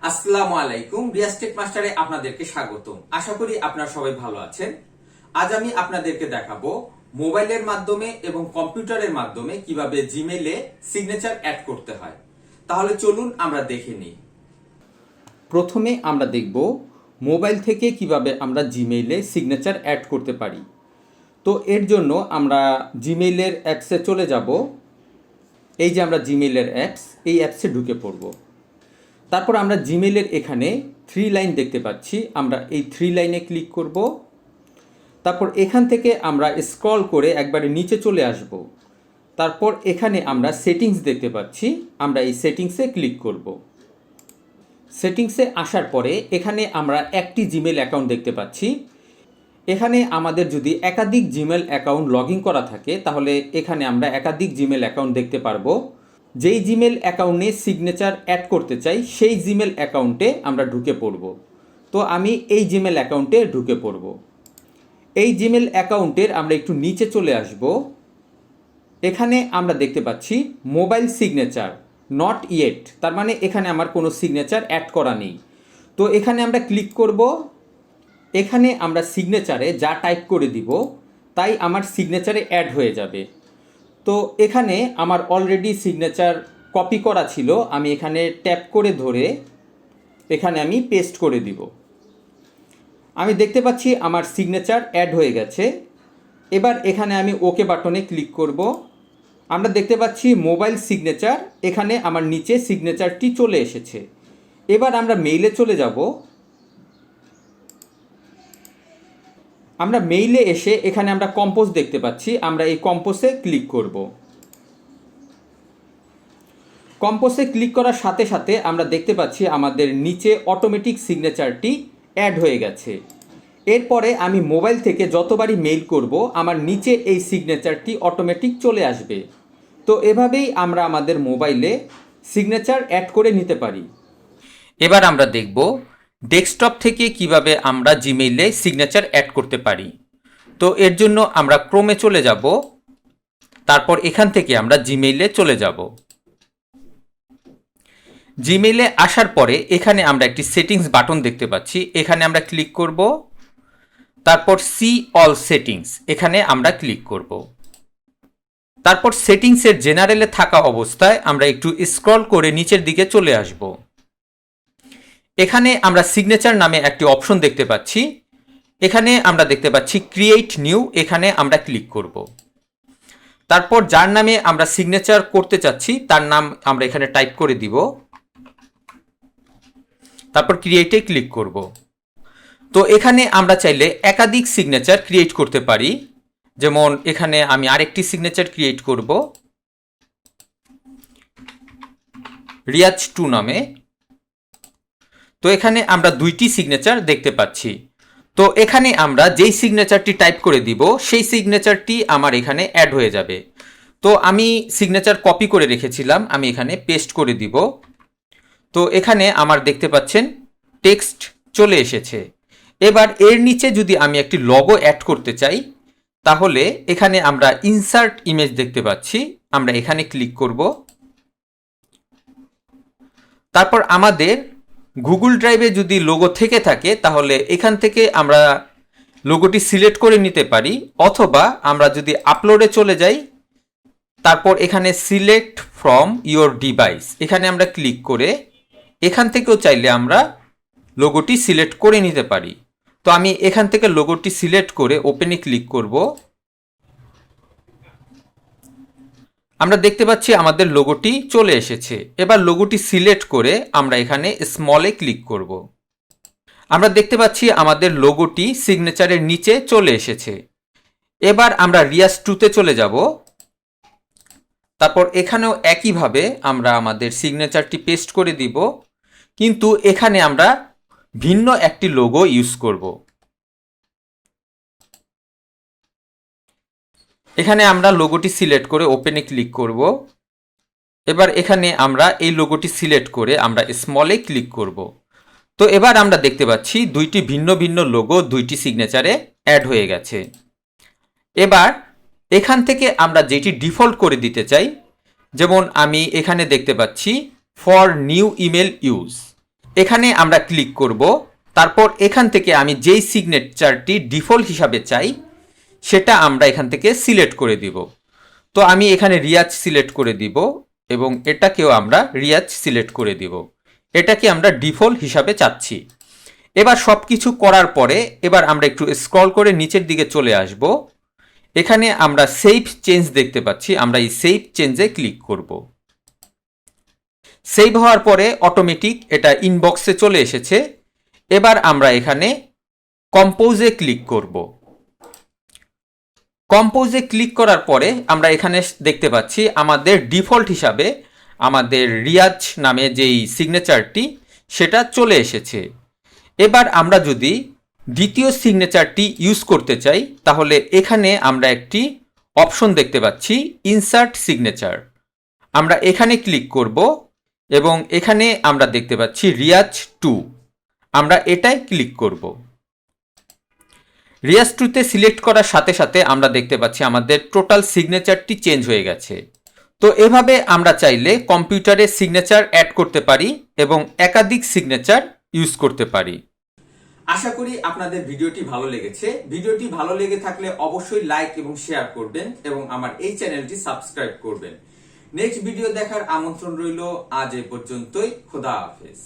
আসসালামু আলাইকুম, riaztechmaster-এ আপনাদেরকে স্বাগতম। আশা করি আপনারা সবাই ভালো আছেন। আজ আমি আপনাদেরকে দেখাবো মোবাইলের মাধ্যমে এবং কম্পিউটারের মাধ্যমে কিভাবে জিমেইলে সিগনেচার অ্যাড করতে হয়। তাহলে চলুন আমরা দেখে নিই। প্রথমে আমরা দেখব মোবাইল থেকে কিভাবে আমরা জিমেইলে সিগনেচার অ্যাড করতে পারি। তো এর জন্য আমরা জিমেইলের অ্যাপসে চলে যাব। এই যে আমরা জিমেইলের অ্যাপস, এই অ্যাপসে ঢুকে পড়ব। তারপর আমরা জিমেইলের এখানে 3 লাইন দেখতে পাচ্ছি, আমরা এই 3 লাইনে ক্লিক করব। তারপর এখান থেকে আমরা স্ক্রল করে একবারে নিচে চলে আসব। তারপর এখানে আমরা সেটিংস দেখতে পাচ্ছি, আমরা এই সেটিংসে ক্লিক করব। সেটিংসে আসার পরে এখানে আমরা একটি জিমেইল অ্যাকাউন্ট দেখতে পাচ্ছি। এখানে আমাদের যদি একাধিক জিমেইল অ্যাকাউন্ট লগ ইন করা থাকে তাহলে এখানে আমরা একাধিক জিমেইল অ্যাকাউন্ট দেখতে পারবো। যেই জিমেইল অ্যাকাউন্টে সিগনেচার অ্যাড করতে চাই সেই জিমেইল অ্যাকাউন্টে আমরা ঢুকে পড়ব। তো আমি এই জিমেইল অ্যাকাউন্টে ঢুকে পড়ব। এই জিমেইল অ্যাকাউন্টের আমরা একটু নিচে চলে আসব। এখানে আমরা দেখতে পাচ্ছি মোবাইল সিগনেচার নট ইয়েট, তার মানে এখানে আমার কোনো সিগনেচার অ্যাড করা নেই। তো এখানে আমরা ক্লিক করব। এখানে আমরা সিগনেচারে যা টাইপ করে দিব তাই আমার সিগনেচারে অ্যাড হয়ে যাবে। তো এখানে আমার অলরেডি সিগনেচার কপি করা ছিল, আমি এখানে ট্যাপ করে ধরে এখানে আমি পেস্ট করে দিব। আমি দেখতে পাচ্ছি আমার সিগনেচার অ্যাড হয়ে গেছে। এবার এখানে আমি ওকে বাটনে ক্লিক করব। আমরা দেখতে পাচ্ছি মোবাইল সিগনেচার, এখানে আমার নিচে সিগনেচারটি চলে এসেছে। এবার আমরা মেইলে চলে যাব। আমরা মেইলে এসে এখানে আমরা কম্পোজ দেখতে পাচ্ছি, আমরা এই কম্পোজে ক্লিক করব। কম্পোজে ক্লিক করার সাথে সাথে আমরা দেখতে পাচ্ছি আমাদের নিচে অটোমেটিক সিগনেচারটি অ্যাড হয়ে গেছে। এরপরে আমি মোবাইল থেকে যতবারই মেইল করব আমার নিচে এই সিগনেচারটি অটোমেটিক চলে আসবে। তো এভাবেই আমরা আমাদের মোবাইলে সিগনেচার অ্যাড করে নিতে পারি। এবার আমরা দেখব ডেস্কটপ থেকে কিভাবে আমরা জিমেইলে সিগনেচার অ্যাড করতে পারি। তো এর জন্য আমরা ক্রোমে চলে যাব। তারপর এখান থেকে আমরা জিমেইলে চলে যাব। জিমেইলে আসার পরে এখানে আমরা একটি সেটিংস বাটন দেখতে পাচ্ছি, এখানে আমরা ক্লিক করব। তারপর সি অল সেটিংস, এখানে আমরা ক্লিক করব। তারপর সেটিংসের জেনারেলে থাকা অবস্থায় আমরা একটু স্ক্রল করে নিচের দিকে চলে আসব। এখানে আমরা সিগনেচার নামে একটি অপশন দেখতে পাচ্ছি, এখানে আমরা দেখতে পাচ্ছি ক্রিয়েট নিউ, এখানে আমরা ক্লিক করব। তারপর যার নামে আমরা সিগনেচার করতে চাচ্ছি তার নাম আমরা এখানে টাইপ করে দিব। তারপর ক্রিয়েটে ক্লিক করব। তো এখানে আমরা চাইলে একাধিক সিগনেচার ক্রিয়েট করতে পারি। যেমন এখানে আমি আরেকটি সিগনেচার ক্রিয়েট করব রিয়াজ 2 নামে। তো এখানে আমরা দুইটি সিগনেচার দেখতে পাচ্ছি। তো এখানে আমরা যেই সিগনেচারটি টাইপ করে দিব সেই সিগনেচারটি আমার এখানে অ্যাড হয়ে যাবে। তো আমি সিগনেচার কপি করে রেখেছিলাম, আমি এখানে পেস্ট করে দিব। তো এখানে আমার দেখতে পাচ্ছেন টেক্সট চলে এসেছে। এবার এর নিচে যদি আমি একটি লোগো অ্যাড করতে চাই তাহলে এখানে আমরা ইনসার্ট ইমেজ দেখতে পাচ্ছি, আমরা এখানে ক্লিক করব। তারপর আমাদের গুগল ড্রাইভে যদি লোগো থেকে থাকে তাহলে এখান থেকে আমরা লোগোটি সিলেক্ট করে নিতে পারি, অথবা আমরা যদি আপলোডে চলে যাই তারপর এখানে সিলেক্ট ফ্রম ইওর ডিভাইস, এখানে আমরা ক্লিক করে এখান থেকেও চাইলে আমরা লোগোটি সিলেক্ট করে নিতে পারি। তো আমি এখান থেকে লোগোটি সিলেক্ট করে ওপেনে ক্লিক করব। আমরা দেখতে পাচ্ছি আমাদের লোগোটি চলে এসেছে। এবার লোগোটি সিলেক্ট করে আমরা এখানে স্মলে ক্লিক করব। আমরা দেখতে পাচ্ছি আমাদের লোগোটি সিগনেচারের নিচে চলে এসেছে। এবার আমরা রিয়াজ 2-তে চলে যাব। তারপর এখানেও একইভাবে আমরা আমাদের সিগনেচারটি পেস্ট করে দিব, কিন্তু এখানে আমরা ভিন্ন একটি লোগো ইউজ করব। এখানে আমরা লোগোটি সিলেক্ট করে ওপেনে ক্লিক করব। এবার এখানে আমরা এই লোগোটি সিলেক্ট করে আমরা স্মলে ক্লিক করব। তো এবার আমরা দেখতে পাচ্ছি দুইটি ভিন্ন ভিন্ন লোগো দুইটি সিগনেচারে অ্যাড হয়ে গেছে। এবার এখান থেকে আমরা যেটি ডিফল্ট করে দিতে চাই, যেমন আমি এখানে দেখতে পাচ্ছি ফর নিউ ইমেল ইউজ, এখানে আমরা ক্লিক করব। তারপর এখান থেকে আমি যেই সিগনেচারটি ডিফল্ট হিসাবে চাই সেটা আমরা এখান থেকে সিলেক্ট করে দিব। তো আমি এখানে রিয়াজ সিলেক্ট করে দিব এবং এটাকেও আমরা রিয়াজ সিলেক্ট করে দিব। এটাকে আমরা ডিফল্ট হিসাবে চাচ্ছি। এবার সব কিছু করার পরে এবার আমরা একটু স্ক্রল করে নিচের দিকে চলে আসব। এখানে আমরা সেভ চেঞ্জ দেখতে পাচ্ছি, আমরা এই সেভ চেঞ্জে ক্লিক করব। সেভ হওয়ার পরে অটোমেটিক এটা ইনবক্সে চলে এসেছে। এবার আমরা এখানে কম্পোজে ক্লিক করব। কম্পোজে ক্লিক করার পরে আমরা এখানে দেখতে পাচ্ছি আমাদের ডিফল্ট হিসাবে আমাদের রিয়াজ নামে যেই সিগনেচারটি সেটা চলে এসেছে। এবার আমরা যদি দ্বিতীয় সিগনেচারটি ইউজ করতে চাই তাহলে এখানে আমরা একটি অপশন দেখতে পাচ্ছি ইনসার্ট সিগনেচার। আমরা এখানে ক্লিক করব এবং এখানে আমরা দেখতে পাচ্ছি রিয়াজ 2, আমরা এটাই ক্লিক করব। রিয়াজ 2তে সিলেক্ট করার সাথে সাথে আমরা দেখতে পাচ্ছি আমাদের টোটাল সিগনেচারটি চেঞ্জ হয়ে গেছে। তো এভাবে আমরা চাইলে কম্পিউটারে সিগনেচার অ্যাড করতে পারি এবং একাধিক সিগনেচার ইউজ করতে পারি। আশা করি আপনাদের ভিডিওটি ভালো লেগেছে। ভিডিওটি ভালো লেগে থাকলে অবশ্যই লাইক এবং শেয়ার করবেন এবং আমার এই চ্যানেলটি সাবস্ক্রাইব করবেন। নেক্সট ভিডিও দেখার আমন্ত্রণ রইল। আজ এ পর্যন্তই। খোদা হাফেজ।